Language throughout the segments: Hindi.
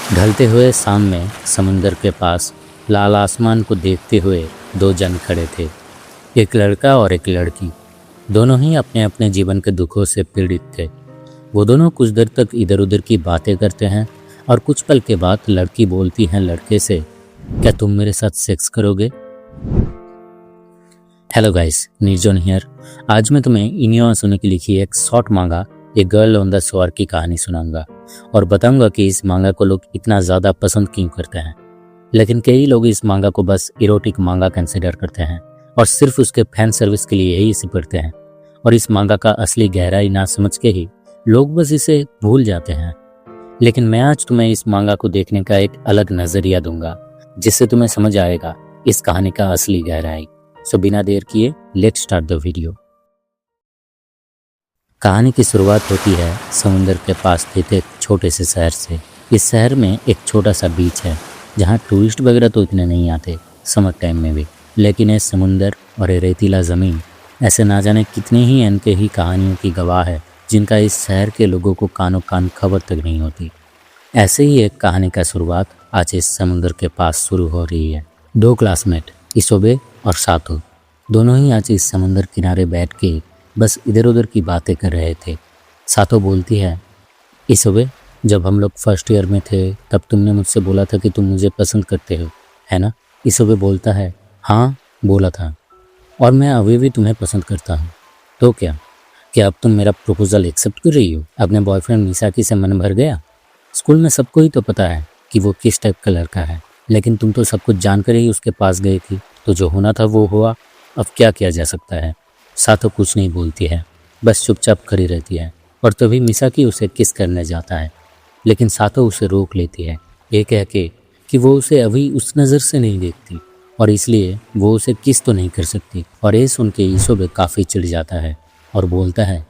ढलते हुए शाम में समुंदर के पास लाल आसमान को देखते हुए दो जन खड़े थे। एक लड़का और एक लड़की। दोनों ही अपने अपने जीवन के दुखों से पीड़ित थे। वो दोनों कुछ देर तक इधर उधर की बातें करते हैं और कुछ पल के बाद लड़की बोलती है लड़के से, क्या तुम मेरे साथ सेक्स करोगे? Hello guys, Nirjon here. आज मैं तुम्हें इनियो सुने की लिखी एक शॉर्ट मांगा a girl on the shore की कहानी सुनाऊंगा और बताऊंगा कि इस मांगा को लोग इतना ज़्यादा पसंद क्यों करते हैं। लेकिन कई लोग इस मांगा को बस इरोटिक मांगा कंसिडर करते हैं और सिर्फ उसके फैन सर्विस के लिए ही इसे पढ़ते हैं और इस मांगा का असली गहराई ना समझ के ही लोग बस इसे भूल जाते हैं। लेकिन मैं आज तुम्हें इस मांगा को देखने का एक अलग नजरिया दूंगा जिससे तुम्हें समझ आएगा इस कहानी का असली गहराई। सो बिना देर किए लेट्स स्टार्ट द वीडियो। कहानी की शुरुआत होती है समुंदर के पास स्थित एक छोटे से शहर से। इस शहर में एक छोटा सा बीच है जहाँ टूरिस्ट वगैरह तो इतने नहीं आते समर टाइम में भी, लेकिन ये समुंदर और ये रेतीला ज़मीन ऐसे ना जाने कितने ही अनके ही कहानियों की गवाह है जिनका इस शहर के लोगों को कानों कान खबर तक नहीं होती। ऐसे ही एक कहानी का शुरुआत आज इस समुंदर के पास शुरू हो रही है। दो क्लासमेट इसोबे और सातो दोनों ही आज इस समुंदर किनारे बैठ के बस इधर उधर की बातें कर रहे थे। सातो बोलती है, इसोबे जब हम लोग फर्स्ट ईयर में थे तब तुमने मुझसे बोला था कि तुम मुझे पसंद करते हो, है ना? इसोबे बोलता है, हाँ बोला था और मैं अभी भी तुम्हें पसंद करता हूँ। तो क्या अब तुम मेरा प्रपोजल एक्सेप्ट कर रही हो? अपने बॉयफ्रेंड मिसाकी से मन भर गया? स्कूल में सबको ही तो पता है कि वो किस टाइप का लड़का है, लेकिन तुम तो सब कुछ जानकर ही उसके पास गई थी, तो जो होना था वो हुआ, अब क्या किया जा सकता है? सातो कुछ नहीं बोलती है, बस चुपचाप खड़ी रहती है और तभी मिसाकी उसे किस करने जाता है, लेकिन सातो उसे रोक लेती है ये कह के कि वो उसे अभी उस नज़र से नहीं देखती और इसलिए वो उसे किस तो नहीं कर सकती। और ये सुन के इसोबे काफ़ी चिढ़ जाता है और बोलता है,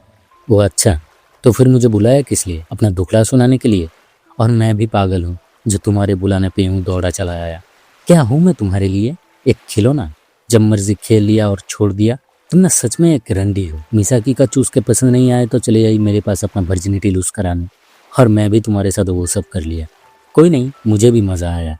वो अच्छा तो फिर मुझे बुलाया किस लिए? अपना दुखड़ा सुनाने के लिए? और मैं भी पागल हूँ जो तुम्हारे बुलाने पे यूँ दौड़ा चला आया। क्या हूँ मैं तुम्हारे लिए? एक खिलौना? जब मर्जी खेल लिया और छोड़ दिया? तुम ना सच में एक रंडी हो। मिसाकी का चूस के पसंद नहीं आए तो चले आई मेरे पास अपना वर्जिनिटी लूज कराने, और मैं भी तुम्हारे साथ वो सब कर लिया। कोई नहीं, मुझे भी मज़ा आया।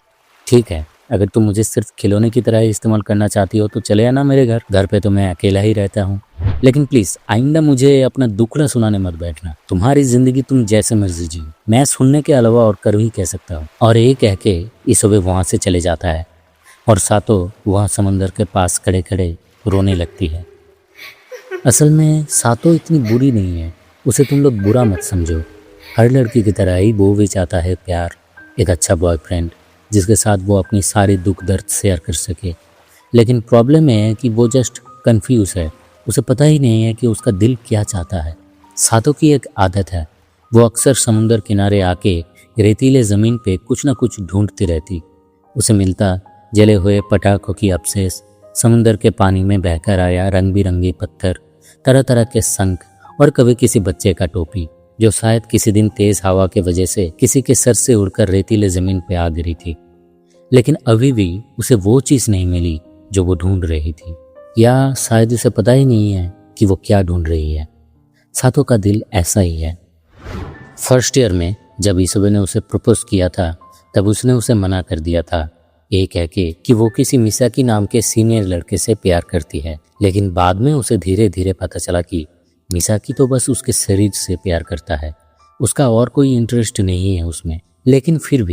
ठीक है, अगर तुम मुझे सिर्फ खिलौने की तरह इस्तेमाल करना चाहती हो तो चले आना मेरे घर पे तो मैं अकेला ही रहता हूँ, लेकिन प्लीज़ आइंदा मुझे अपना दुखड़ा सुनाने मत बैठना। तुम्हारी ज़िंदगी तुम जैसे मर्जी जियो, मैं सुनने के अलावा और कर भी कह सकता हूँ। और ये कह के इसोबे वहाँ से चले जाता है और सातो वहाँ समंदर के पास खड़े खड़े रोने लगती है। असल में सातो इतनी बुरी नहीं है, उसे तुम लोग बुरा मत समझो। हर लड़की की तरह ही वो भी चाहता है प्यार, एक अच्छा बॉयफ्रेंड जिसके साथ वो अपनी सारी दुख दर्द शेयर कर सके। लेकिन प्रॉब्लम ये है कि वो जस्ट कंफ्यूज है, उसे पता ही नहीं है कि उसका दिल क्या चाहता है। सातो की एक आदत है, वो अक्सर समुंदर किनारे आके रेतीले ज़मीन पे कुछ ना कुछ ढूंढती रहती। उसे मिलता जले हुए पटाखों की अवशेष, समुंदर के पानी में बहकर आया रंग बिरंगे पत्थर, तरह तरह के शंख और कभी किसी बच्चे का टोपी जो शायद किसी दिन तेज हवा के वजह से किसी के सर से उड़कर रेतीले ज़मीन पे आ गिरी थी। लेकिन अभी भी उसे वो चीज़ नहीं मिली जो वो ढूंढ रही थी, या शायद उसे पता ही नहीं है कि वो क्या ढूंढ रही है। सातो का दिल ऐसा ही है। फर्स्ट ईयर में जब इसोबे ने उसे प्रपोज किया था तब उसने उसे मना कर दिया था ये कह के कि वो किसी मिसाकी नाम के सीनियर लड़के से प्यार करती है। लेकिन बाद में उसे धीरे धीरे पता चला कि मिसाकी तो बस उसके शरीर से प्यार करता है, उसका और कोई इंटरेस्ट नहीं है उसमें। लेकिन फिर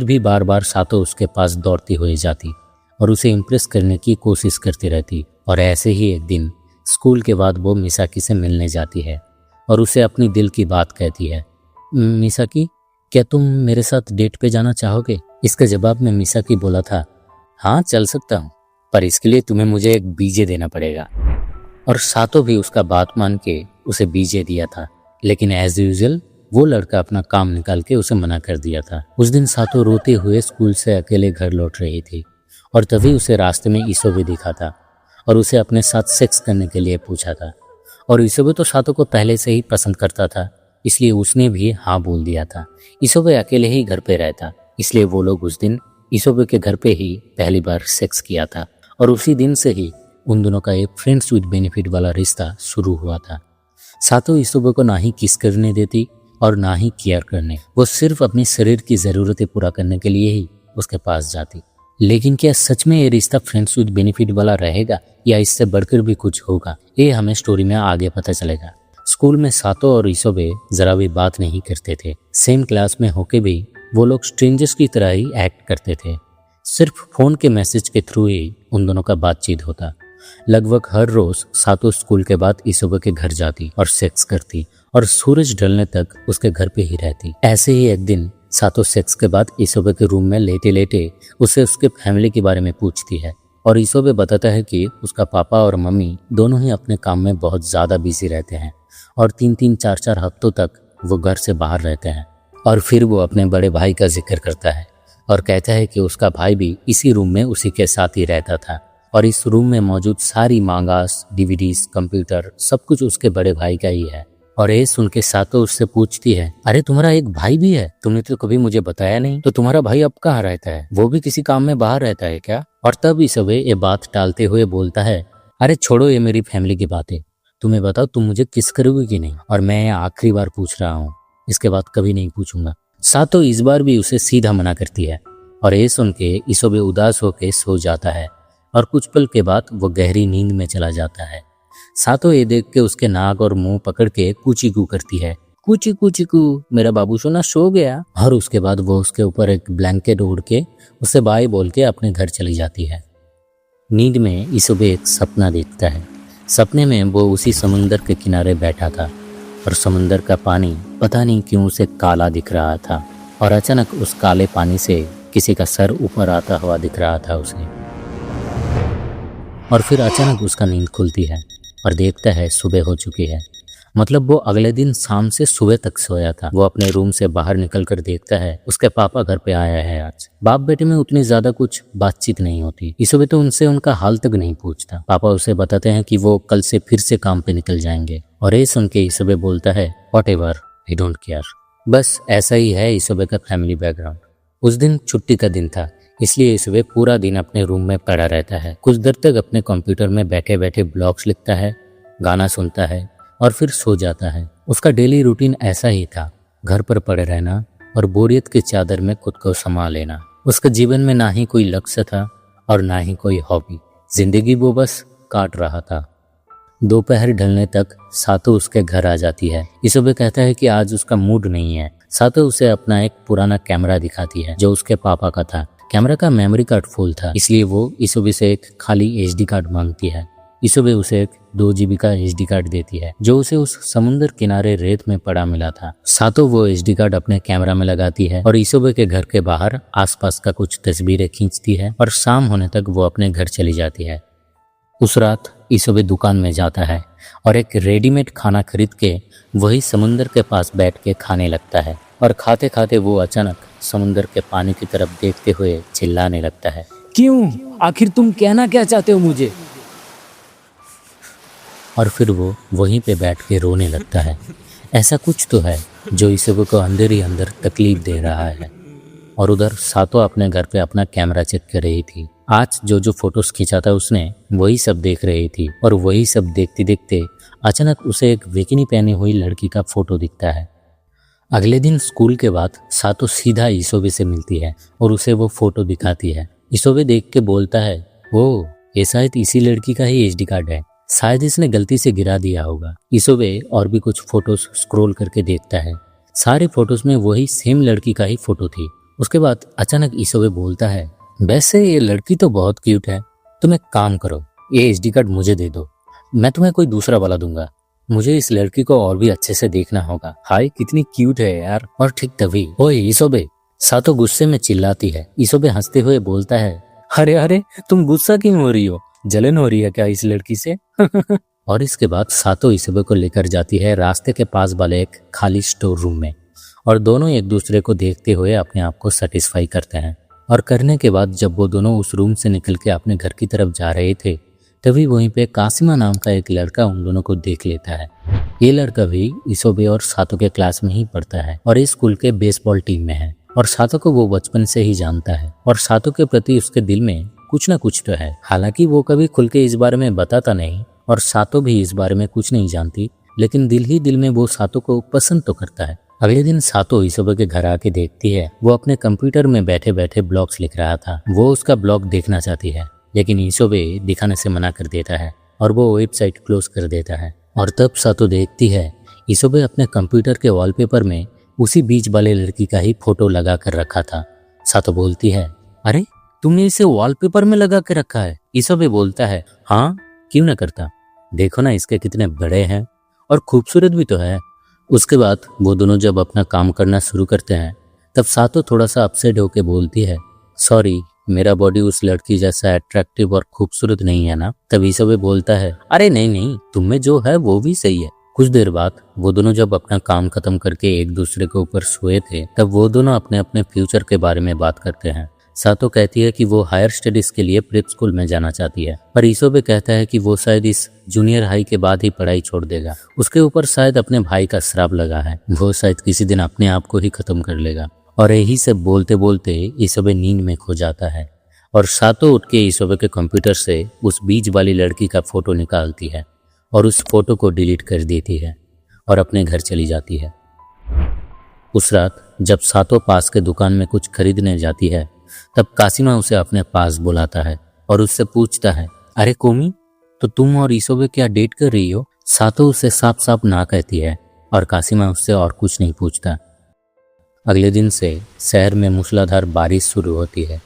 भी बार बार सातो उसके पास दौड़ती हुई जाती और उसे इम्प्रेस करने की कोशिश करती रहती। और ऐसे ही एक दिन स्कूल के बाद वो मिसाकी से मिलने जाती है और उसे अपनी दिल की बात कहती है, मिसाकी क्या तुम मेरे साथ डेट पे जाना चाहोगे? इसका जवाब में मिसाकी बोला था, हाँ चल सकता हूँ, पर इसके लिए तुम्हें मुझे एक बीजे देना पड़ेगा। और सातो भी उसका बात मान के उसे बीजे दिया था, लेकिन एज यूजुअल वो लड़का अपना काम निकाल के उसे मना कर दिया था। उस दिन सातो रोते हुए स्कूल से अकेले घर लौट रही थी और तभी उसे रास्ते में इसोबे दिखा था और उसे अपने साथ सेक्स करने के लिए पूछा था। और इसोबे तो सातो को पहले से ही पसंद करता था, इसलिए उसने भी हाँ बोल दिया था। इसोबे अकेले ही घर पे रहता, इसलिए वो लोग उस दिन इसोबे के घर पे ही पहली बार सेक्स किया था और उसी दिन से ही उन दोनों का एक फ्रेंड्स विद बेनिफिट वाला रिश्ता शुरू हुआ था। सातो इसोबे को ना ही किस करने देती और ना ही केयर करने। वो सिर्फ अपनी शरीर की ज़रूरतें पूरा करने के लिए ही उसके पास जाती। लेकिन क्या सच में ये रिश्ता फ्रेंड्स विद बेनिफिट वाला रहेगा या इससे बढ़कर भी कुछ होगा, ये हमें स्टोरी में आगे पता चलेगा। स्कूल में सातो और इसोबे जरा भी बात नहीं करते थे। सेम क्लास में होके भी वो लोग स्ट्रेंजर्स की तरह ही एक्ट करते थे। सिर्फ फोन के मैसेज के थ्रू ही उन दोनों का बातचीत होता। लगभग हर रोज सातो स्कूल के बाद इसोबे के घर जाती और सेक्स करती और सूरज ढलने तक उसके घर पे ही रहती। ऐसे ही एक दिन सातो सेक्स के बाद इसोबे के रूम में लेटे लेटे उसे उसके फैमिली के बारे में पूछती है और इसोबे बताता है कि उसका पापा और मम्मी दोनों ही अपने काम में बहुत ज़्यादा बिजी रहते हैं और 3-3, 4-4 हफ्तों तक वो घर से बाहर रहते हैं। और फिर वो अपने बड़े भाई का जिक्र करता है और कहता है कि उसका भाई भी इसी रूम में उसी के साथ ही रहता था और इस रूम में मौजूद सारी मांगास, डीवीडीज, कंप्यूटर सब कुछ उसके बड़े भाई का ही है। और ये सुन के सातो उससे पूछती है, अरे तुम्हारा एक भाई भी है? तुमने तो कभी मुझे बताया नहीं। तो तुम्हारा भाई अब कहाँ रहता है? वो भी किसी काम में बाहर रहता है क्या? और तब इसोबे ये बात टालते हुए बोलता है, अरे छोड़ो ये मेरी फैमिली की बातें, तुम्हें बताओ तुम मुझे किस करोगे कि नहीं, और मैं आखिरी बार पूछ रहा हूँ, इसके बाद कभी नहीं पूछूंगा। सातो इस बार भी उसे सीधा मना करती है और ये सुन के इसोबे उदास होकर सो जाता है और कुछ पल के बाद वो गहरी नींद में चला जाता है। सातो ये देख के उसके नाक और मुंह पकड़ के कूची कू करती है, कूची कूची कू, मेरा बाबू सोना सो गया। और उसके बाद वो उसके ऊपर एक ब्लैंकेट ओढ़ के उसे बाय बोल के अपने घर चली जाती है। नींद में इसोबे एक सपना देखता है। सपने में वो उसी समुंदर के किनारे बैठा था और समुंदर का पानी पता नहीं क्यों उसे काला दिख रहा था और अचानक उस काले पानी से किसी का सर ऊपर आता हुआ दिख रहा था उसे। और फिर अचानक उसका नींद खुलती है और देखता है सुबह हो चुकी है। मतलब वो अगले दिन शाम से सुबह तक सोया था। वो अपने रूम से बाहर निकलकर देखता है उसके पापा घर पे आया है आज। बाप बेटे में उतनी ज्यादा कुछ बातचीत नहीं होती। इसोबे तो उनसे उनका हाल तक नहीं पूछता। पापा उसे बताते हैं कि वो कल से फिर से काम पे निकल जाएंगे और ये सुन के इसोबे बोलता है, व्हाटएवर, आई डोंट केयर। बस ऐसा ही है इसोबे का फैमिली बैकग्राउंड। उस दिन छुट्टी का दिन था, इसलिए इसोबे पूरा दिन अपने रूम में पड़ा रहता है। कुछ देर तक अपने कंप्यूटर में बैठे बैठे ब्लॉग्स लिखता है, गाना सुनता है और फिर सो जाता है। उसका डेली रूटीन ऐसा ही था, घर पर पड़े रहना और बोरियत की चादर में खुद को समा लेना। उसके जीवन में ना ही कोई लक्ष्य था और ना ही कोई हॉबी। जिंदगी वो बस काट रहा था। दोपहर ढलने तक सातो उसके घर आ जाती है। इसोबे कहता है कि आज उसका मूड नहीं है। सातो उसे अपना एक पुराना कैमरा दिखाती है जो उसके पापा का था। कैमरा का मेमोरी कार्ड फुल था, इसलिए वो इसोबे से एक खाली एचडी कार्ड मांगती है। इसोबे उसे एक 2 GB का एचडी कार्ड देती है जो उसे उस समुद्र किनारे रेत में पड़ा मिला था। सातो वो एचडी कार्ड अपने कैमरा में लगाती है और इसोबे के घर के बाहर आसपास का कुछ तस्वीरें खींचती है और शाम होने तक वो अपने घर चली जाती है। उस रात इसोबे दुकान में जाता है और एक रेडीमेड खाना खरीद के वही समुद्र के पास बैठ के खाने लगता है और खाते खाते वो अचानक समुद्र के पानी की तरफ देखते हुए चिल्लाने लगता है, क्यों? आखिर तुम कहना क्या चाहते हो मुझे? और फिर वो वहीं पे बैठ के रोने लगता है। ऐसा कुछ तो है जो इसोबे को अंदर ही अंदर तकलीफ दे रहा है। और उधर सातो अपने घर पे अपना कैमरा चेक कर रही थी। आज जो जो फोटोज खींचा था उसने वही सब देख रही थी और वही सब देखते देखते अचानक उसे एक बिकिनी पहनी हुई लड़की का फोटो दिखता है। अगले दिन स्कूल के बाद सातो सीधा इसोबे से मिलती है और उसे वो फोटो दिखाती है। इसोबे देख के बोलता है, ओ ये शायद इसी लड़की का ही एचडी कार्ड है, शायद इसने गलती से गिरा दिया होगा। इसोबे और भी कुछ फोटोज स्क्रॉल करके देखता है। सारे फोटोज में वही सेम लड़की का ही फोटो थी। उसके बाद अचानक इसोबे बोलता है, वैसे ये लड़की तो बहुत क्यूट है, तुम एक काम करो, ये एचडी कार्ड मुझे दे दो, मैं तुम्हें कोई दूसरा वाला दूंगा। मुझे इस लड़की को और भी अच्छे से देखना होगा। हाय कितनी क्यूट है यार। और ठीक तभी ओए इसोबे, सातो गुस्से में चिल्लाती है। इसोबे हंसते हुए बोलता है, अरे अरे तुम गुस्सा क्यों हो रही हो? जलन हो रही है क्या इस लड़की से? और इसके बाद सातो इसोबे को लेकर जाती है रास्ते के पास वाले एक खाली स्टोर रूम में और दोनों एक दूसरे को देखते हुए अपने आप को सेटिस्फाई करते हैं। और करने के बाद जब वो दोनों उस रूम से निकल के अपने घर की तरफ जा रहे थे तभी वहीं पे कासिमा नाम का एक लड़का उन दोनों को देख लेता है। ये लड़का भी इसोबे और सातो के क्लास में ही पढ़ता है और इस स्कूल के बेसबॉल टीम में है और सातो को वो बचपन से ही जानता है और सातो के प्रति उसके दिल में कुछ ना कुछ तो है। हालांकि वो कभी खुल के इस बारे में बताता नहीं और सातो भी इस बारे में कुछ नहीं जानती, लेकिन दिल ही दिल में वो सातो को पसंद तो करता है। अगले दिन सातो इसोबे के घर आके देखती है वो अपने कंप्यूटर में बैठे बैठे ब्लॉग्स लिख रहा था। वो उसका ब्लॉग देखना चाहती है लेकिन इसोबे दिखाने से मना कर देता है और वो वेबसाइट क्लोज कर देता है। और तब सातो देखती है इसोबे अपने कंप्यूटर के वॉलपेपर में उसी बीच वाले लड़की का ही फोटो लगा कर रखा था। सातो बोलती है, अरे तुमने इसे वॉलपेपर में लगा के रखा है? इसोबे बोलता है, हाँ क्यों ना करता, देखो ना इसके कितने बड़े हैं और खूबसूरत भी तो है। उसके बाद वो दोनों जब अपना काम करना शुरू करते हैं तब सातो थोड़ा सा अपसेट होके बोलती है, सॉरी मेरा बॉडी उस लड़की जैसा अट्रैक्टिव और खूबसूरत नहीं है ना। तब इसोबे बोलता है, अरे नहीं नहीं, तुम में जो है वो भी सही है। कुछ देर बाद वो दोनों जब अपना काम खत्म करके एक दूसरे के ऊपर सोए थे तब वो दोनों अपने अपने फ्यूचर के बारे में बात करते हैं। सातो कहती है कि वो हायर स्टडीज के लिए प्रेप स्कूल में जाना चाहती है, पर इसोबे कहता है कि वो शायद इस जूनियर हाई के बाद ही पढ़ाई छोड़ देगा। उसके ऊपर शायद अपने भाई का श्राप लगा है, वो शायद किसी दिन अपने आप को ही खत्म कर लेगा। और यही सब बोलते बोलते इसोबे नींद में खो जाता है और सातो उठ के इसोबे के कंप्यूटर से उस बीच वाली लड़की का फोटो निकालती है और उस फोटो को डिलीट कर देती है और अपने घर चली जाती है। उस रात जब सातो पास के दुकान में कुछ खरीदने जाती है तब कासिमा उसे अपने पास बुलाता है और उससे पूछता है, अरे कोमी, तो तुम और इसोबे क्या डेट कर रही हो? सातो उसे साफ साफ ना कहती है और कासिमा उससे और कुछ नहीं पूछता। अगले दिन से शहर में मूसलाधार बारिश शुरू होती है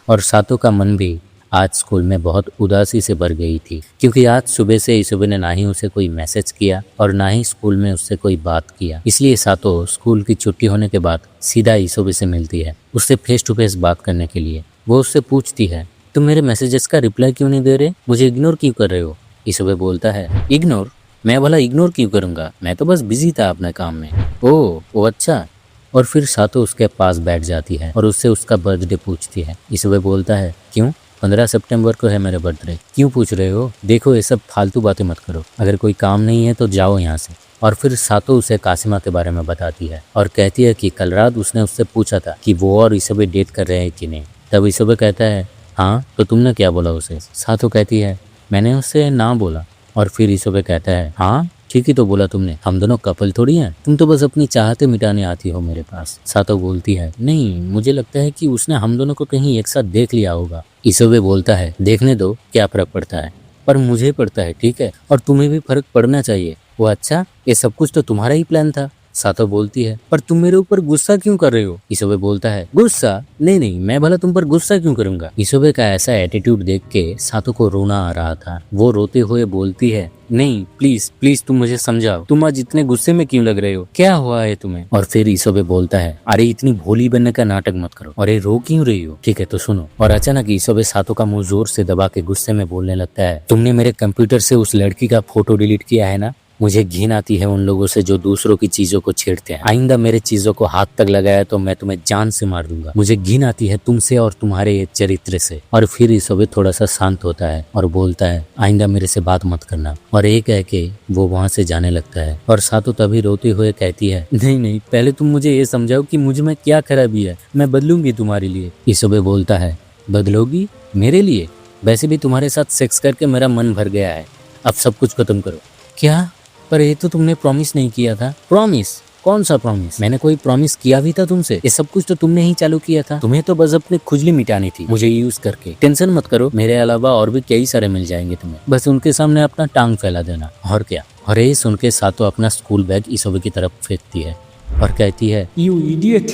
और सातो का मन भी आज स्कूल में बहुत उदासी से भर गई थी, क्योंकि आज सुबह से इसोबे ने ना ही उसे कोई मैसेज किया और ना ही स्कूल में उससे कोई बात किया। इसलिए सातो स्कूल की छुट्टी होने के बाद सीधा इसोबे से मिलती है, उससे फेस टू फेस बात करने के लिए। वो उससे पूछती है, तुम मेरे मैसेजेस का रिप्लाई क्यों नहीं दे रहे, मुझे इग्नोर क्यों कर रहे हो? इसोबे बोलता है, इग्नोर? मैं भला इग्नोर क्यों करूँगा, मैं तो बस बिजी था अपने काम में। ओह अच्छा। और फिर सातो उसके पास बैठ जाती है और उससे उसका बर्थडे पूछती है। इसोबे बोलता है, क्यों? 15 सितंबर को है मेरा बर्थडे। क्यों पूछ रहे हो? देखो ये सब फालतू बातें मत करो, अगर कोई काम नहीं है तो जाओ यहाँ से। और फिर सातो उसे कासिमा के बारे में बताती है और कहती है कि कल रात उसने उससे पूछा था कि वो और इसोबे डेट कर रहे हैं कि नहीं। तब इसोबे कहता है, हाँ तो तुमने क्या बोला उसे? सातो कहती है, मैंने उससे ना बोला। और फिर इसोबे कहता है, हाँ ठीक ही तो बोला तुमने, हम दोनों कपल थोड़ी हैं, तुम तो बस अपनी चाहते मिटाने आती हो मेरे पास। सातो बोलती है, नहीं मुझे लगता है कि उसने हम दोनों को कहीं एक साथ देख लिया होगा। इसोबे बोलता है, देखने दो, क्या फर्क पड़ता है, पर मुझे पड़ता है, ठीक है, और तुम्हें भी फर्क पड़ना चाहिए। वो अच्छा, ये सब कुछ तो तुम्हारा ही प्लान था। सातो बोलती है, पर तुम मेरे ऊपर गुस्सा क्यों कर रहे हो? इसोबे बोलता है, गुस्सा? नहीं नहीं, मैं भला तुम पर गुस्सा क्यों करूंगा? इसोबे का ऐसा एटीट्यूड देख के सातो को रोना आ रहा था। वो रोते हुए बोलती है, नहीं प्लीज प्लीज तुम मुझे समझाओ, तुम आज इतने गुस्से में क्यों लग रहे हो, क्या हुआ है तुम्हें? और फिर इसोबे बोलता है, अरे इतनी भोली बनने का नाटक मत करो, अरे रो क्यों रही हो? ठीक है तो सुनो। और अचानक इसोबे सातो का मुंह जोर से दबा के गुस्से में बोलने लगता है, तुमने मेरे कंप्यूटर से उस लड़की का फोटो डिलीट किया है ना? मुझे घिन आती है उन लोगों से जो दूसरों की चीजों को छेड़ते हैं। आइंदा मेरे चीजों को हाथ तक लगाया तो मैं तुम्हें जान से मार दूंगा। मुझे घिन आती है तुमसे और तुम्हारे ये चरित्र से। और फिर इसोबे थोड़ा सा शांत होता है और बोलता है, आइंदा मेरे से बात मत करना। और ये कह के वो वहां से जाने लगता है। और सातो तभी रोते हुए कहती है, नहीं नहीं, पहले तुम मुझे ये समझाओ कि मुझ में क्या खराबी है, मैं बदलूंगी तुम्हारे लिए। इसोबे बोलता है, बदलोगी मेरे लिए? वैसे भी तुम्हारे साथ सेक्स करके मेरा मन भर गया है, अब सब कुछ खत्म करो। क्या? पर ये तो तुमने प्रॉमिस नहीं किया था। प्रॉमिस? कौन सा प्रॉमिस? मैंने कोई प्रॉमिस किया भी था तुमसे? ये सब कुछ तो तुमने ही चालू किया था। तुम्हें तो बस अपनी खुजली मिटानी थी मुझे यूज करके। टेंशन मत करो, मेरे अलावा और भी कई सारे मिल जाएंगे तुम्हें, बस उनके सामने अपना टांग फैला देना, और क्या। और ये सुन के सातो अपना स्कूल बैग इसोबे की तरफ फेंकती है और कहती है, यू इडियट।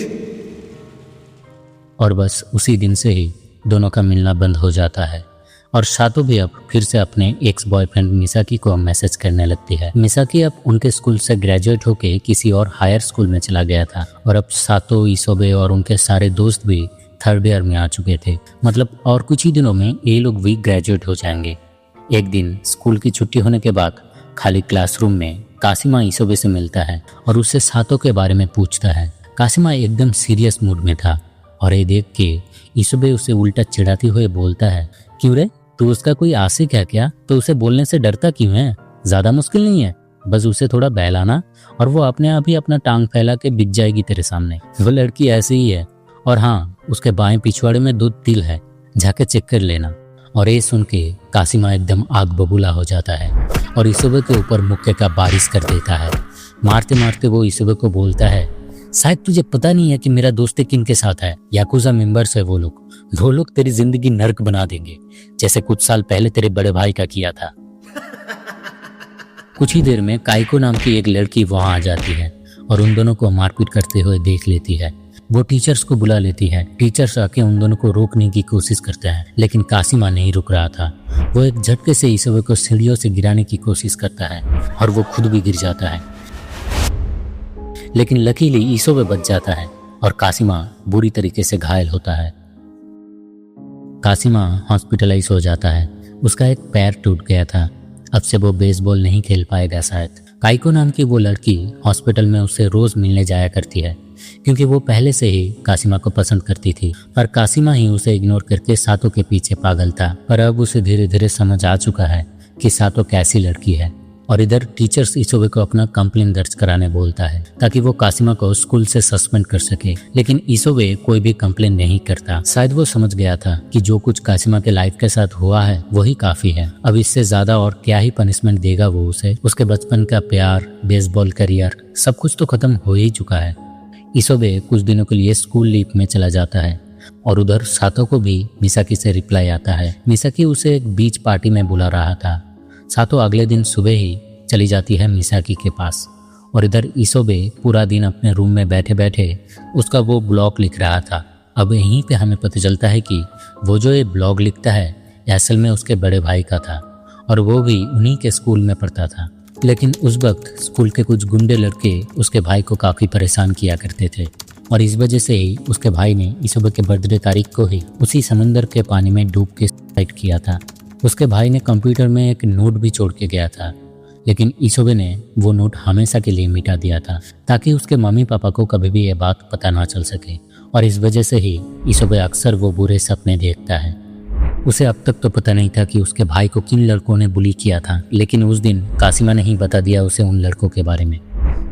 और बस उसी दिन से ही दोनों का मिलना बंद हो जाता है और सातो भी अब फिर से अपने एक्स बॉयफ्रेंड मिसाकी को मैसेज करने लगती है। मिसाकी अब उनके स्कूल से ग्रेजुएट होके किसी और हायर स्कूल में चला गया था और अब सातो, इसोबे और उनके सारे दोस्त भी 3rd ईयर में आ चुके थे। मतलब और कुछ ही दिनों में ये लोग भी ग्रेजुएट हो जाएंगे। एक दिन स्कूल की छुट्टी होने के बाद खाली क्लासरूम में कासिमा इसोबे से मिलता है और उससे सातो के बारे में पूछता है। कासिमा एकदम सीरियस मूड में था और ये देख के इसोबे उसे उल्टा चिढ़ाते हुए बोलता है, क्यों रे, तू उसका कोई आशिक है क्या? तो उसे बोलने से डरता क्यों है? ज्यादा मुश्किल नहीं है, बस उसे थोड़ा बहलाना और वो अपने आप ही अपना टांग फैला के बिक जाएगी तेरे सामने। वो लड़की ऐसी ही है, और हाँ उसके बाएं पिछवाड़े में 2 तिल है, जाके चेक कर लेना। और ये सुन के कासिमा एकदम आग बबूला हो जाता है और इसोबे के ऊपर मुक्के का बारिश कर देता है। मारते मारते वो इसोबे को बोलता है, शायद तुझे पता नहीं है कि मेरा दोस्त किन के साथ है। याकुजा मेंबर्स है वो लोग तेरी जिंदगी नर्क बना देंगे, जैसे कुछ साल पहले तेरे बड़े भाई का किया था। कुछ ही देर में काइको नाम की एक लड़की वहां आ जाती है और उन दोनों को मारपीट करते हुए देख लेती है। वो टीचर्स को बुला लेती है। टीचर्स आके उन दोनों को रोकने की कोशिश करते हैं, लेकिन कासिमा नहीं रुक रहा था। वो एक झटके से ईसोबे को सीढ़ियों से गिराने की कोशिश करता है और वो खुद भी गिर जाता है, लेकिन लकीली ईसोबे बच जाता है और कासिमा बुरी तरीके से घायल होता है। कासिमा हॉस्पिटलाइज हो जाता है। उसका एक पैर टूट गया था। अब से वो बेसबॉल नहीं खेल पाएगा शायद। काइको नाम की वो लड़की हॉस्पिटल में उससे रोज मिलने जाया करती है, क्योंकि वो पहले से ही कासिमा को पसंद करती थी। पर कासिमा ही उसे इग्नोर करके सातो के पीछे पागल था। पर अब उसे धीरे धीरे समझ आ चुका है कि सातो कैसी लड़की है। और इधर टीचर्स ईसोबे को अपना कंप्लेंट दर्ज कराने बोलता है ताकि वो कासिमा को स्कूल से सस्पेंड कर सके, लेकिन ईसोबे कोई भी कंप्लेंट नहीं करता। शायद वो समझ गया था कि जो कुछ कासिमा के लाइफ के साथ हुआ है वही काफी है। अब इससे ज्यादा और क्या ही पनिशमेंट देगा वो उसे। उसके बचपन का प्यार, बेसबॉल करियर, सब कुछ तो खत्म हो ही चुका है। ईसोबे कुछ दिनों के लिए स्कूल लीव में चला जाता है और उधर सातो को भी मिसाकी से रिप्लाई आता है। मिसाकी उसे एक बीच पार्टी में बुला रहा था। सातो अगले दिन सुबह ही चली जाती है मिसाकी के पास और इधर ईसोबे पूरा दिन अपने रूम में बैठे बैठे उसका वो ब्लॉग लिख रहा था। अब यहीं पे हमें पता चलता है कि वो जो ये ब्लॉग लिखता है असल में उसके बड़े भाई का था और वो भी उन्हीं के स्कूल में पढ़ता था। लेकिन उस वक्त स्कूल के कुछ गुंडे लड़के उसके भाई को काफ़ी परेशान किया करते थे और इस वजह से ही उसके भाई ने ईसोबे के बर्थडे तारीख को ही उसी समंदर के पानी में डूब के सुसाइड किया था। उसके भाई ने कंप्यूटर में एक नोट भी छोड़ के गया था, लेकिन ईसोबे ने वो नोट हमेशा के लिए मिटा दिया था ताकि उसके मम्मी पापा को कभी भी ये बात पता ना चल सके। और इस वजह से ही ईसोबे अक्सर वो बुरे सपने देखता है। उसे अब तक तो पता नहीं था कि उसके भाई को किन लड़कों ने बुली किया था, लेकिन उस दिन कासिमा ने ही बता दिया उसे उन लड़कों के बारे में।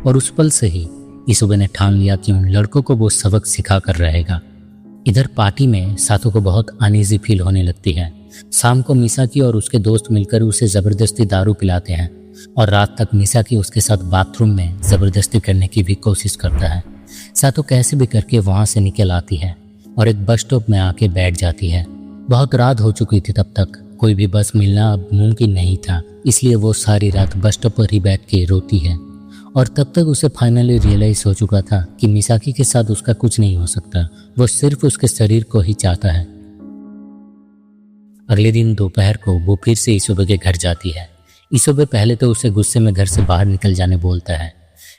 और उस पल से ही ईसोबे ने ठान लिया कि उन लड़कों को वो सबक सिखा कर रहेगा। इधर पार्टी में सातो को बहुत अनईजी फील होने लगती है। शाम को मिसाकी और उसके दोस्त मिलकर उसे जबरदस्ती दारू पिलाते हैं और रात तक मिसाकी उसके साथ बाथरूम में जबरदस्ती करने की भी कोशिश करता है। सातो कैसे भी करके वहां से निकल आती है और एक बस स्टॉप में आके बैठ जाती है। बहुत रात हो चुकी थी तब तक, कोई भी बस मिलना अब मुमकिन नहीं था, इसलिए वो सारी रात बस स्टॉप पर ही बैठ के रोती है। और तब तक उसे फाइनली रियलाइज हो चुका था कि मिसाकी के साथ उसका कुछ नहीं हो सकता, वो सिर्फ उसके शरीर को ही चाहता है। अगले दिन दोपहर को वो फिर से ईसोबे के घर जाती है। ईसोबे पहले तो उसे गुस्से में घर से बाहर निकल जाने बोलता है,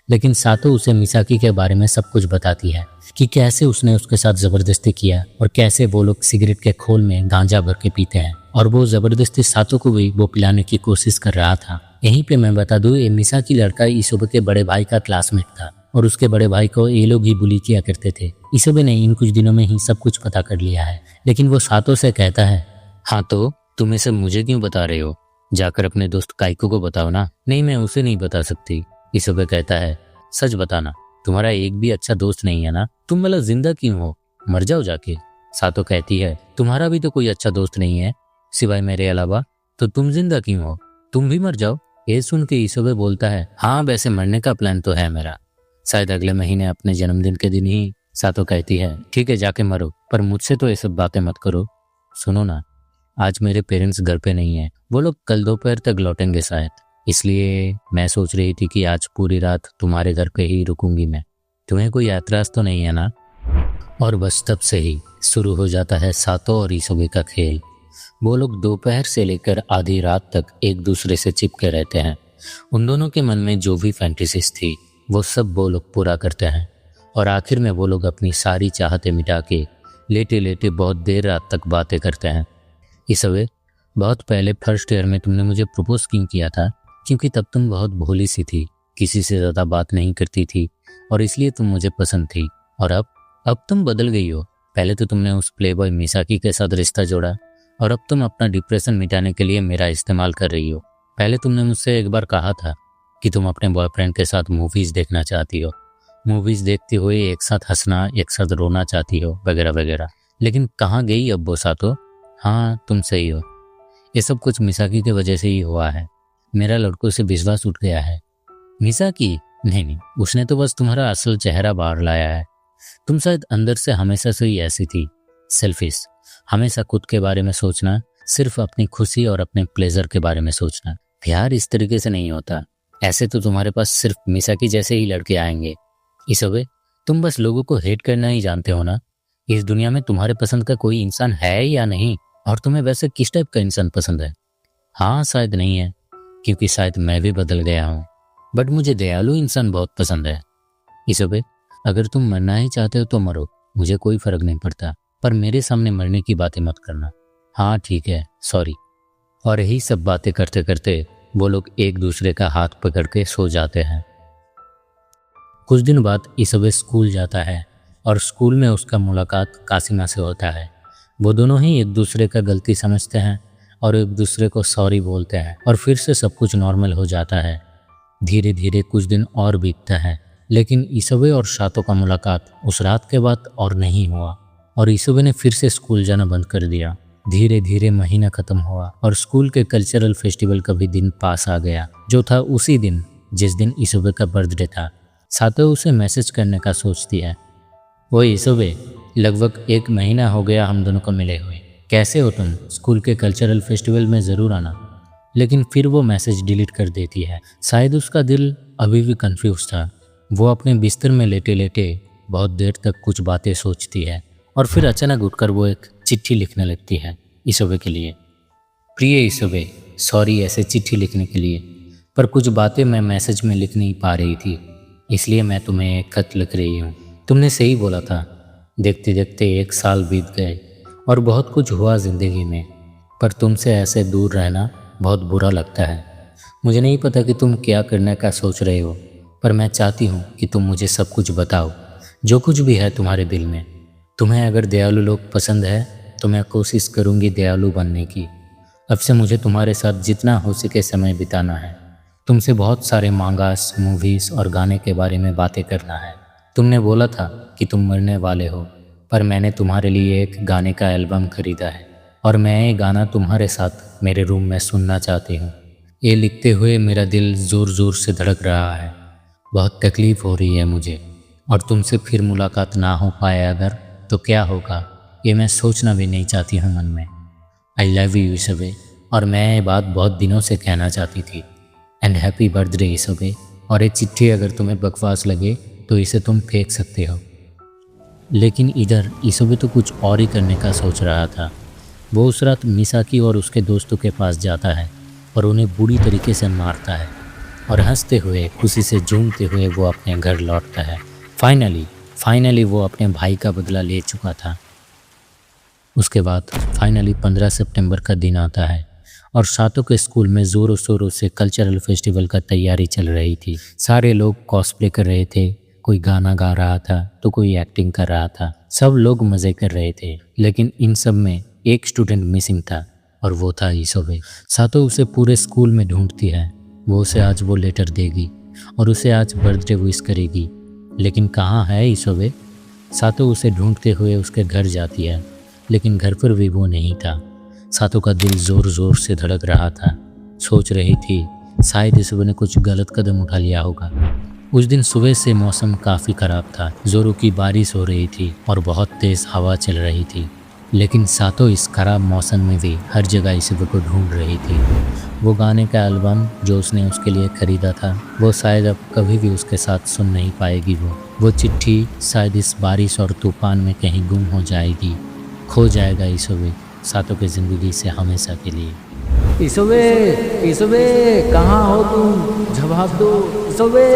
लेकिन सातो उसे मिसाकी के बारे में सब कुछ बताती है कि कैसे उसने उसके साथ जबरदस्ती किया और कैसे वो लोग सिगरेट के खोल में गांजा भर के पीते हैं और वो जबरदस्ती सातो को भी वो पिलाने की कोशिश कर रहा था। यहीं पे मैं बता दूं, ये मिसाकी लड़का ईसोबे के बड़े भाई का क्लासमेट था और उसके बड़े भाई को ये लोग ही बुली किया करते थे। ईसोबे ने इन कुछ दिनों में ही सब कुछ पता कर लिया है, लेकिन वो सातो से कहता है, हाँ तो तुम ये सब मुझे क्यों बता रहे हो? जाकर अपने दोस्त काइको को बताओ ना। नहीं, मैं उसे नहीं बता सकती। ईसोबे कहता है, सच बताना, तुम्हारा एक भी अच्छा दोस्त नहीं है ना? तुम भला जिंदा क्यों हो? मर जाओ जाके। सातो कहती है, तुम्हारा भी तो कोई अच्छा दोस्त नहीं है सिवाय मेरे अलावा, तो तुम जिंदा क्यों हो? तुम भी मर जाओ। ये सुन के ईसोबे बोलता है, हाँ वैसे मरने का प्लान तो है मेरा, शायद अगले महीने अपने जन्मदिन के दिन ही। सातो कहती है, ठीक है जाके मरो, पर मुझसे तो ये सब बातें मत करो। सुनो ना, आज मेरे पेरेंट्स घर पे नहीं है, वो लोग कल दोपहर तक लौटेंगे शायद, इसलिए मैं सोच रही थी कि आज पूरी रात तुम्हारे घर पे ही रुकूंगी मैं। तुम्हें कोई ऐतराज तो नहीं है ना? और बस तब से ही शुरू हो जाता है सातो और ईसोबे का खेल। वो लोग दोपहर से लेकर आधी रात तक एक दूसरे से चिपके रहते हैं। उन दोनों के मन में जो भी फैंटेसीज थी वो सब वो लोग पूरा करते हैं और आखिर में वो लोग अपनी सारी चाहतें मिटा के लेटे लेटे बहुत देर रात तक बातें करते हैं। ईसोबे, बहुत पहले फर्स्ट ईयर में तुमने मुझे प्रपोज क्यों किया था? क्योंकि तब तुम बहुत भोली सी थी, किसी से ज़्यादा बात नहीं करती थी और इसलिए तुम मुझे पसंद थी। और अब तुम बदल गई हो। पहले तो तुमने उस प्लेबॉय मिसाकी के साथ रिश्ता जोड़ा और अब तुम अपना डिप्रेशन मिटाने के लिए मेरा इस्तेमाल कर रही हो। पहले तुमने मुझसे एक बार कहा था कि तुम अपने बॉयफ्रेंड के साथ मूवीज़ देखना चाहती हो, मूवीज़ देखते हुए एक साथ हंसना, एक साथ रोना चाहती हो, वगैरह वगैरह। लेकिन कहाँ गई अब वो सातो? हाँ तुम सही हो, ये सब कुछ मिसाकी की वजह से ही हुआ है। मेरा लड़कों से विश्वास उठ गया है। मिसाकी, नहीं नहीं, उसने तो बस तुम्हारा असल चेहरा बाहर लाया है। तुम शायद अंदर से हमेशा से ही ऐसी थी, सेल्फिश, हमेशा खुद के बारे में सोचना, सिर्फ अपनी खुशी और अपने प्लेजर के बारे में सोचना। प्यार इस तरीके से नहीं होता। ऐसे तो तुम्हारे पास सिर्फ मिसाकी जैसे ही लड़के आएंगे। इसोबे, तुम बस लोगों को हेट करना ही जानते हो ना। इस दुनिया में तुम्हारे पसंद का कोई इंसान है या नहीं? और तुम्हें वैसे किस टाइप का इंसान पसंद है? हाँ, शायद नहीं है, क्योंकि शायद मैं भी बदल गया हूँ, बट मुझे दयालु इंसान बहुत पसंद है। इसोबे, अगर तुम मरना ही चाहते हो तो मरो, मुझे कोई फर्क नहीं पड़ता, पर मेरे सामने मरने की बातें मत करना। हाँ ठीक है, सॉरी। और यही सब बातें करते करते वो लोग एक दूसरे का हाथ पकड़ के सो जाते हैं। कुछ दिन बाद इसोबे स्कूल जाता है और स्कूल में उसका मुलाकात कासिमा से होता है। वो दोनों ही एक दूसरे का गलती समझते हैं और एक दूसरे को सॉरी बोलते हैं और फिर से सब कुछ नॉर्मल हो जाता है। धीरे धीरे कुछ दिन और बीतता है, लेकिन इसोबे और शातो का मुलाकात उस रात के बाद और नहीं हुआ और इसोबे ने फिर से स्कूल जाना बंद कर दिया। धीरे धीरे महीना खत्म हुआ और स्कूल के कल्चरल फेस्टिवल का भी दिन पास आ गया, जो था उसी दिन जिस दिन इसोबे का बर्थडे था। सातो उसे मैसेज करने का सोचती है। वो इसोबे, लगभग 1 महीना हो गया हम दोनों को मिले हुए, कैसे हो तुम? स्कूल के कल्चरल फेस्टिवल में ज़रूर आना। लेकिन फिर वो मैसेज डिलीट कर देती है। शायद उसका दिल अभी भी कंफ्यूज था। वो अपने बिस्तर में लेटे लेटे बहुत देर तक कुछ बातें सोचती है और फिर अचानक उठकर वो एक चिट्ठी लिखने लगती है इसोबे के लिए। प्रिय इसोबे, सॉरी ऐसे चिट्ठी लिखने के लिए, पर कुछ बातें मैं मैसेज में लिख नहीं पा रही थी, इसलिए मैं तुम्हें एक खत लिख रही हूँ। तुमने सही बोला था। देखते देखते 1 साल बीत गए और बहुत कुछ हुआ ज़िंदगी में, पर तुमसे ऐसे दूर रहना बहुत बुरा लगता है। मुझे नहीं पता कि तुम क्या करने का सोच रहे हो, पर मैं चाहती हूँ कि तुम मुझे सब कुछ बताओ, जो कुछ भी है तुम्हारे दिल में। तुम्हें अगर दयालु लोग पसंद है तो मैं कोशिश करूँगी दयालु बनने की। अब से मुझे तुम्हारे साथ जितना हो सके समय बिताना है। तुमसे बहुत सारे मांगास, मूवीज़ और गाने के बारे में बातें करना है। तुमने बोला था कि तुम मरने वाले हो, पर मैंने तुम्हारे लिए एक गाने का एल्बम खरीदा है और मैं ये गाना तुम्हारे साथ मेरे रूम में सुनना चाहती हूँ। ये लिखते हुए मेरा दिल ज़ोर ज़ोर से धड़क रहा है। बहुत तकलीफ़ हो रही है मुझे, और तुमसे फिर मुलाकात ना हो पाए अगर, तो क्या होगा ये मैं सोचना भी नहीं चाहती हूँ मन में। आई लव यू इसोबे, और मैं ये बात बहुत दिनों से कहना चाहती थी। And happy birthday Isobe. और ये चिट्ठी अगर तुम्हें बकवास लगे तो इसे तुम फेंक सकते हो। लेकिन इधर इसोबे तो कुछ और ही करने का सोच रहा था। वो उस रात मिसाकी और उसके दोस्तों के पास जाता है और उन्हें बुरी तरीके से मारता है और हंसते हुए, खुशी से झूमते हुए वो अपने घर लौटता है। फाइनली वो अपने भाई का बदला ले चुका था। उसके बाद फाइनली 15 सितंबर का दिन आता है और शातो के स्कूल में ज़ोरों शोरों से कल्चरल फेस्टिवल का तैयारी चल रही थी। सारे लोग कॉस्प्ले कर रहे थे, कोई गाना गा रहा था तो कोई एक्टिंग कर रहा था। सब लोग मज़े कर रहे थे, लेकिन इन सब में एक स्टूडेंट मिसिंग था और वो था इसोबे। सातो उसे पूरे स्कूल में ढूंढती है। वो उसे आज वो लेटर देगी और उसे आज बर्थडे विश करेगी, लेकिन कहाँ है इसोबे? सातो उसे ढूंढते हुए उसके घर जाती है, लेकिन घर पर भी वो नहीं था। सातो का दिल ज़ोर ज़ोर से धड़क रहा था। सोच रही थी शायद इसोबे ने कुछ गलत कदम उठा लिया होगा। उस दिन सुबह से मौसम काफ़ी ख़राब था। जोरों की बारिश हो रही थी और बहुत तेज़ हवा चल रही थी, लेकिन सातो इस खराब मौसम में भी हर जगह इसोबे को ढूंढ रही थी। वो गाने का एल्बम जो उसने उसके लिए ख़रीदा था, वो शायद अब कभी भी उसके साथ सुन नहीं पाएगी। वो चिट्ठी शायद इस बारिश और तूफान में कहीं गुम हो जाएगी। खो जाएगा इसोबे सातो की ज़िंदगी से हमेशा के लिए। इसोबे कहाँ हो तुम? जवाब दो इसोबे।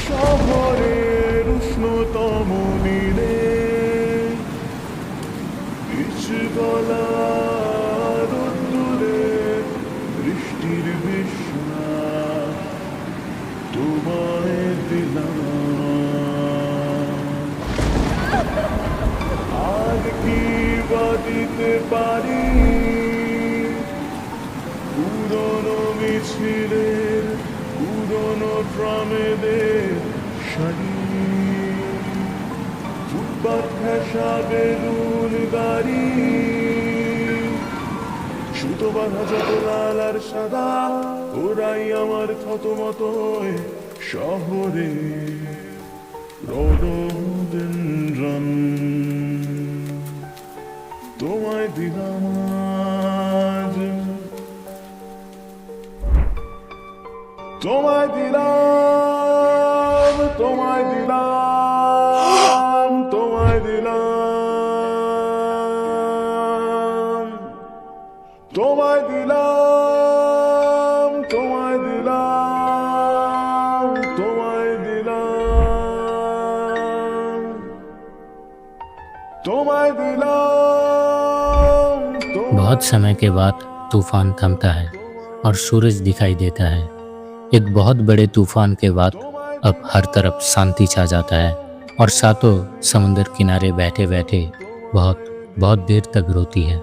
শহরের উষ্ণতম নীলে পিচ গলা রোদ্দুরে বৃষ্টির বিস্ময় তোমায় দিলাম। আর কি বা দিতে পারি পুরনো মিছিলের পুরনো ট্রামেদের শাড়ি, ফুটপাত ঘেঁষা বেলুন গাড়ি, শুধু বাধা যত লাল আর সাদা ওরাই আমার থতমতয় শহরে রডোডেনড্রন তোমায় দিলাম আজ, তোমায় দিলাম, তোমায় দিলাম, তোমায় দিলাম, তোমায় দিলাম, তোমায় দিলাম, তোমায় দিলাম, তোমায় दिलाम। बहुत समय के बाद तूफान थमता है और सूरज दिखाई देता है। एक बहुत बड़े तूफान के बाद अब हर तरफ शांति छा जाता है और सातो समुंदर किनारे बैठे बैठे बहुत बहुत देर तक रोती है।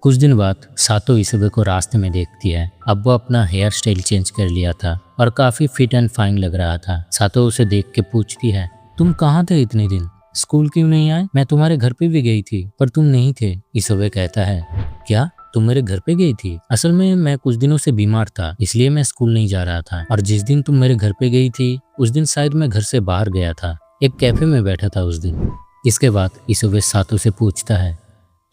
कुछ दिन बाद सातो इसबे को रास्ते में देखती है। अब वो अपना हेयर स्टाइल चेंज कर लिया था और काफ़ी फिट एंड फाइन लग रहा था। सातो उसे देख के पूछती है, तुम कहाँ थे इतने दिन? स्कूल क्यों नहीं आए? मैं तुम्हारे घर पे भी गई थी पर तुम नहीं थे। इसबे कहता है, क्या तुम मेरे घर पे गई थी? असल में मैं कुछ दिनों से बीमार था इसलिए मैं स्कूल नहीं जा रहा था, और जिस दिन तुम मेरे घर पे गई थी उस दिन शायद मैं घर से बाहर गया था, एक कैफे में बैठा था उस दिन। इसके बाद इसबे सातो से पूछता है,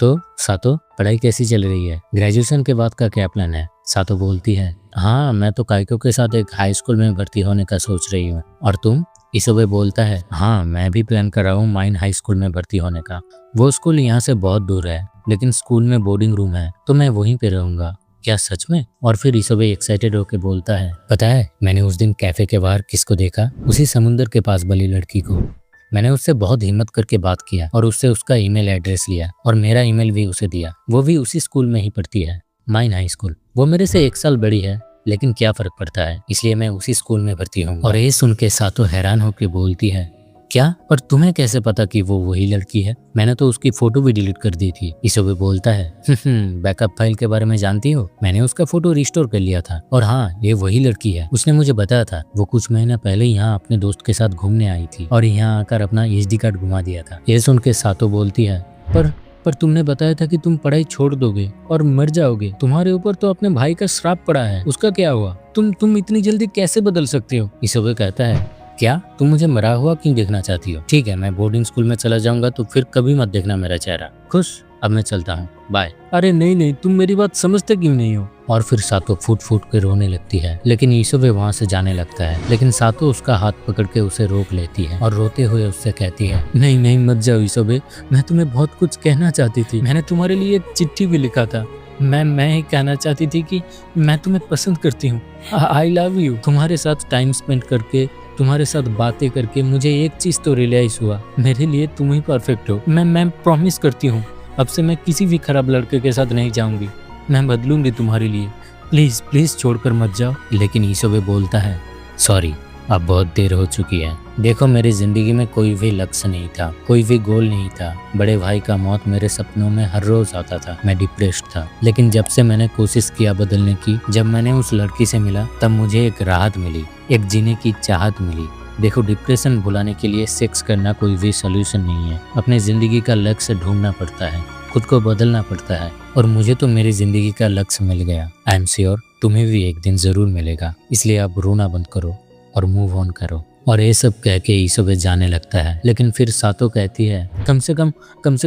तो सातो पढ़ाई कैसी चल रही है? ग्रेजुएशन के बाद का क्या प्लान है? सातो बोलती है, हाँ मैं तो काइको के साथ एक हाई स्कूल में भर्ती होने का सोच रही हूँ। और तुम? इसबे बोलता है, हाँ मैं भी प्लान कर रहा हूँ माइन हाई स्कूल में भर्ती होने का। वो स्कूल यहाँ से बहुत दूर है लेकिन स्कूल में बोर्डिंग रूम है तो मैं वहीं पे रहूंगा। क्या सच में? और फिर इसबे एक्साइटेड होकर बोलता है, पता है मैंने उस दिन कैफे के बाहर किसको देखा? उसी समुंदर के पास वाली लड़की को। मैंने उससे बहुत हिम्मत करके बात किया और उससे उसका ईमेल एड्रेस लिया और मेरा ईमेल भी उसे दिया। वो भी उसी स्कूल में ही पढ़ती है, माइन हाई स्कूल। वो मेरे से 1 साल बड़ी है लेकिन क्या फर्क पड़ता है, इसलिए मैं उसी स्कूल में भर्ती हूँ। और ये सुन के सातो हैरान होकर बोलती है, क्या? पर तुम्हें कैसे पता कि वो वही लड़की है? मैंने तो उसकी फोटो भी डिलीट कर दी थी। इसबे बोलता है, बैकअप फाइल के बारे में जानती हो? मैंने उसका फोटो रिस्टोर कर लिया था और हाँ ये वही लड़की है। उसने मुझे बताया था वो कुछ महीना पहले यहाँ अपने दोस्त के साथ घूमने आई थी और यहाँ आकर अपना SD कार्ड घुमा दिया था। ये सुन के सातो बोलती है, पर तुमने बताया था कि तुम पढ़ाई छोड़ दोगे और मर जाओगे। तुम्हारे ऊपर तो अपने भाई का श्राप पड़ा है, उसका क्या हुआ? तुम इतनी जल्दी कैसे बदल सकते हो? इसबे कहता है, क्या तुम मुझे मरा हुआ क्यों देखना चाहती हो? ठीक है मैं बोर्डिंग स्कूल में चला जाऊंगा तो फिर कभी मत देखना मेरा चेहरा। खुश? अब मैं चलता हूँ, बाय। अरे नहीं नहीं, तुम मेरी बात समझते क्यों नहीं हो? और फिर सातो फूट फूट के रोने लगती है लेकिन इसबे वहाँ से जाने लगता है। लेकिन सातो उसका हाथ पकड़ के उसे रोक लेती है और रोते हुए उससे कहती है, नहीं नहीं मत जाओ इसबे, मैं तुम्हें बहुत कुछ कहना चाहती थी। मैंने तुम्हारे लिए एक चिट्ठी भी लिखा था। मैं ही कहना चाहती थी कि मैं तुम्हें पसंद करती हूँ। I love you. तुम्हारे साथ टाइम स्पेंड करके, तुम्हारे साथ बातें करके मुझे एक चीज़ तो रियलाइज हुआ, मेरे लिए तुम ही परफेक्ट हो। मैं प्रॉमिस करती हूँ अब से मैं किसी भी खराब लड़के के साथ नहीं जाऊंगी। मैं बदलूंगी तुम्हारे लिए, प्लीज़ प्लीज़ छोड़कर मत जाओ। लेकिन इसबे बोलता है, सॉरी अब बहुत देर हो चुकी है। देखो मेरी ज़िंदगी में कोई भी लक्ष्य नहीं था, कोई भी गोल नहीं था। बड़े भाई का मौत मेरे सपनों में हर रोज़ आता था। मैं डिप्रेस्ड था लेकिन जब से मैंने कोशिश किया बदलने की, जब मैंने उस लड़की से मिला तब मुझे एक राहत मिली, एक जीने की चाहत मिली। देखो डिप्रेशन भुलाने के लिए सेक्स करना कोई भी सोल्यूशन नहीं है। अपने ज़िंदगी का लक्ष्य ढूंढना पड़ता है, खुद को बदलना पड़ता है। और मुझे तो मेरी ज़िंदगी का लक्ष्य मिल गया। आई एम श्योर तुम्हें भी एक दिन ज़रूर मिलेगा। इसलिए अब रोना बंद करो और मूव ऑन करो। और ये सब कह के इसबे जाने लगता है। लेकिन फिर सातो कहती है, कम से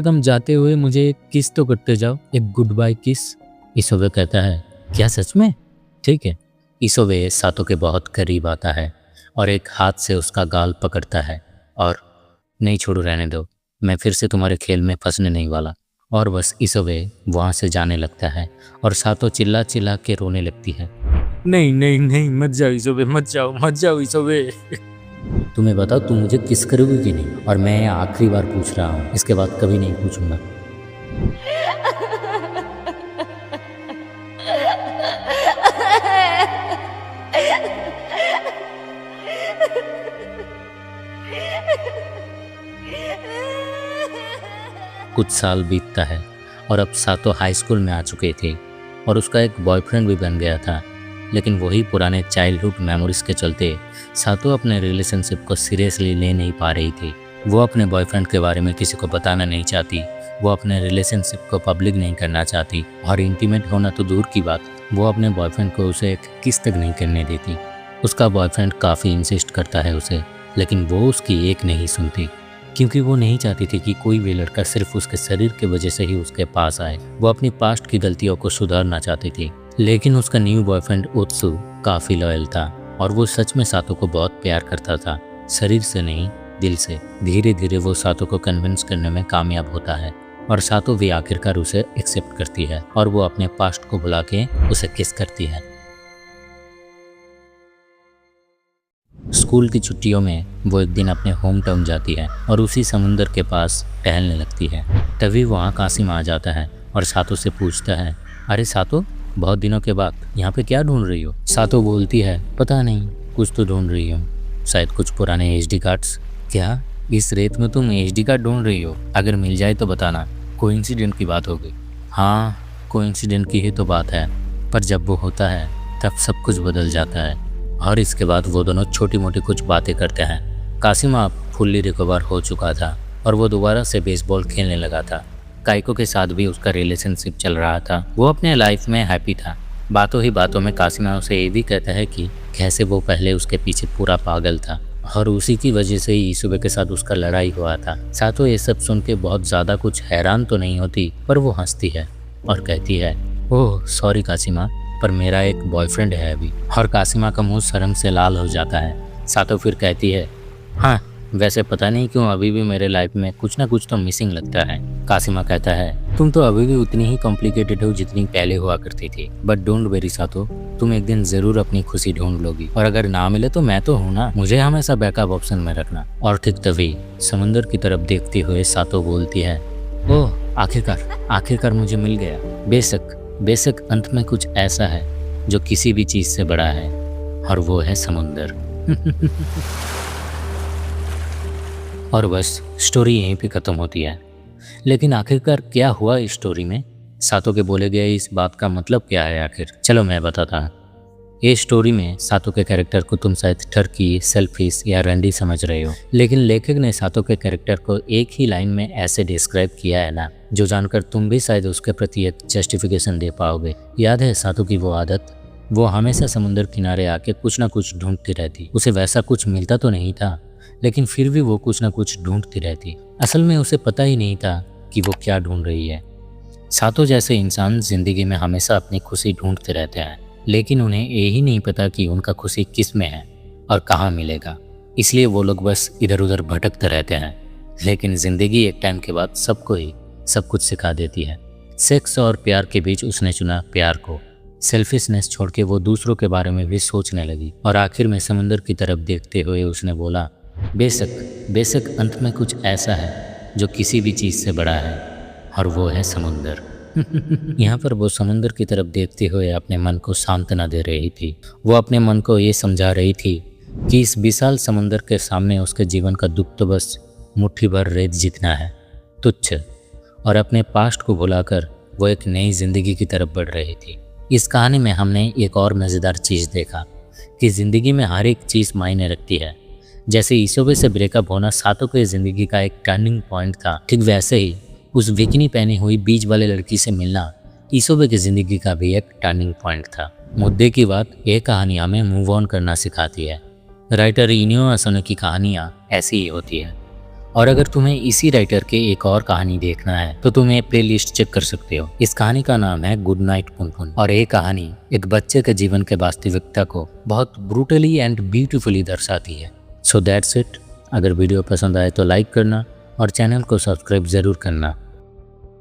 कम जाते हुए मुझे एक किस तो करते जाओ, एक गुड बाय किस। इसबे कहता है, क्या सच में? ठीक है। इसबे सातो के बहुत करीब आता है और एक हाथ से उसका गाल पकड़ता है और, नहीं छोड़ो, रहने दो, मैं फिर से तुम्हारे खेल में फंसने नहीं वाला। और बस इसबे वहाँ से जाने लगता है और सातो चिल्ला चिल्ला के रोने लगती है, नहीं नहीं नहीं मत जाओ इसबे, मत जाओ इसबे। तुम्हें बताओ तुम मुझे किस करोगी कि नहीं? और मैं आखिरी बार पूछ रहा हूँ, इसके बाद कभी नहीं पूछूंगा। कुछ साल बीतता है और अब सातो हाई स्कूल में आ चुके थे और उसका एक बॉयफ्रेंड भी बन गया था। लेकिन वही पुराने चाइल्डहुड मेमोरीज के चलते सातो अपने रिलेशनशिप को सीरियसली ले नहीं पा रही थी। वो अपने बॉयफ्रेंड के बारे में किसी को बताना नहीं चाहती वो अपने रिलेशनशिप को पब्लिक नहीं करना चाहती और इंटीमेट होना तो दूर की बात, वो अपने बॉयफ्रेंड को उसे एक किस तक नहीं करने देती। उसका बॉयफ्रेंड काफ़ी इंसिस्ट करता है उसे, लेकिन वो उसकी एक नहीं सुनती, क्योंकि वो नहीं चाहती थी कि कोई भी लड़का सिर्फ उसके शरीर की वजह से ही उसके पास आए। वो अपनी पास्ट की गलतियों को सुधारना चाहती थी, लेकिन उसका न्यू बॉयफ्रेंड उत्सु काफ़ी लॉयल था और वो सच में सातो को बहुत प्यार करता था, शरीर से नहीं दिल से। धीरे धीरे वो सातो को कन्विंस करने में कामयाब होता है और सातो भी आखिरकार उसे एक्सेप्ट करती है और वो अपने पास्ट को भुला के उसे किस करती है। स्कूल की छुट्टियों में वो एक दिन अपने होम टाउन जाती है और उसी समुंदर के पास टहलने लगती है। तभी वहाँ कासिम आ जाता है और सातो से पूछता है, अरे सातो, बहुत दिनों के बाद यहाँ पे क्या ढूंढ रही हो? सातो बोलती है, पता नहीं, कुछ तो ढूंढ रही हूँ, शायद कुछ पुराने एचडी कार्ड्स। क्या इस रेत में तुम एचडी कार्ड ढूंढ रही हो? अगर मिल जाए तो बताना, कोइंसिडेंट की बात होगी। हाँ, कोइंसिडेंट की ही तो बात है, पर जब वो होता है तब सब कुछ बदल जाता है। और इसके बाद वो दोनों छोटी मोटी कुछ बातें करते हैं। कासिम अब फुल्ली रिकवर हो चुका था और वो दोबारा से बेसबॉल खेलने लगा था। काइको के साथ भी उसका रिलेशनशिप चल रहा था। वो अपने लाइफ में हैप्पी था। बातों ही बातों में कासिमा उसे ये भी कहता है कि कैसे वो पहले उसके पीछे पूरा पागल था और उसी की वजह से ही ईसुबे के साथ उसका लड़ाई हुआ था। सातो ये सब सुन के बहुत ज़्यादा कुछ हैरान तो नहीं होती, पर वो हंसती है और कहती है, ओह सॉरी कासिमा, पर मेरा एक बॉयफ्रेंड है अभी। और कासिमा का मुंह शर्म से लाल हो जाता है। सातो फिर कहती है, हाँ वैसे पता नहीं क्यों अभी भी मेरे लाइफ में कुछ ना कुछ तो मिसिंग लगता है। कासिमा कहता है, तुम तो अभी भी उतनी ही कॉम्प्लिकेटेड हो जितनी पहले हुआ करती थी, बट डोंट वेरी सातो, तुम एक दिन जरूर अपनी खुशी ढूंढ लोगी और अगर ना मिले तो मैं तो हूँ ना, मुझे हमेशा बैकअप ऑप्शन में रखना। और ठीक तभी समुंदर की तरफ देखते हुए सातो बोलती है, ओह आखिरकार मुझे मिल गया। बेशक अंत में कुछ ऐसा है जो किसी भी चीज से बड़ा है और वो है समुंदर। और बस स्टोरी यहीं पे ख़त्म होती है। लेकिन आखिरकार क्या हुआ इस स्टोरी में? सातो के बोले गए इस बात का मतलब क्या है आखिर? चलो मैं बताता हूँ। ये स्टोरी में सातो के कैरेक्टर को तुम शायद टर्की, सेल्फिश या रंडी समझ रहे हो, लेकिन लेखक ने सातो के कैरेक्टर को एक ही लाइन में ऐसे डिस्क्राइब किया है ना, जो जानकर तुम भी शायद उसके प्रति एक जस्टिफिकेशन दे पाओगे। याद है सातो की वो आदत? वो हमेशा समुद्र किनारे आके कुछ ना कुछ ढूंढती रहती। उसे वैसा कुछ मिलता तो नहीं था, लेकिन फिर भी वो कुछ ना कुछ ढूंढती रहती। असल में उसे पता ही नहीं था कि वो क्या ढूंढ रही है। सातो जैसे इंसान जिंदगी में हमेशा अपनी खुशी ढूंढते रहते हैं, लेकिन उन्हें यही नहीं पता कि उनका खुशी किस में है और कहाँ मिलेगा। इसलिए वो लोग बस इधर उधर भटकते रहते हैं। लेकिन ज़िंदगी एक टाइम के बाद सबको ही सब कुछ सिखा देती है। सेक्स और प्यार के बीच उसने चुना प्यार को। सेल्फिशनेस छोड़ के वो दूसरों के बारे में भी सोचने लगी और आखिर में समंदर की तरफ देखते हुए उसने बोला, बेशक अंत में कुछ ऐसा है जो किसी भी चीज़ से बड़ा है और वो है समुंदर। यहाँ पर वो समुंदर की तरफ देखते हुए अपने मन को सांत्वना दे रही थी। वो अपने मन को ये समझा रही थी कि इस विशाल समुंदर के सामने उसके जीवन का दुख तो बस मुट्ठी भर रेत जितना है, तुच्छ। और अपने पास्ट को भुलाकर वो एक नई जिंदगी की तरफ बढ़ रही थी। इस कहानी में हमने एक और मज़ेदार चीज़ देखा कि ज़िंदगी में हर एक चीज़ मायने रखती है। जैसे ईसोबे से ब्रेकअप होना सातो की ज़िंदगी का एक टर्निंग पॉइंट था, ठीक वैसे ही उस बिकिनी पहनी हुई बीच वाले लड़की से मिलना ईसोबे की ज़िंदगी का भी एक टर्निंग पॉइंट था। मुद्दे की बात, ये कहानी हमें मूव ऑन करना सिखाती है। राइटर इनियो असनो की कहानियाँ ऐसी ही होती है। और अगर तुम्हें इसी राइटर के एक और कहानी देखना है तो तुम ये प्लेलिस्ट चेक कर सकते हो। इस कहानी का नाम है गुड नाइट पुनपुन और ये कहानी एक बच्चे के जीवन के वास्तविकता को बहुत ब्रूटली एंड ब्यूटीफुली दर्शाती है। So that's it. अगर वीडियो पसंद आए तो लाइक करना और चैनल को सब्सक्राइब ज़रूर करना।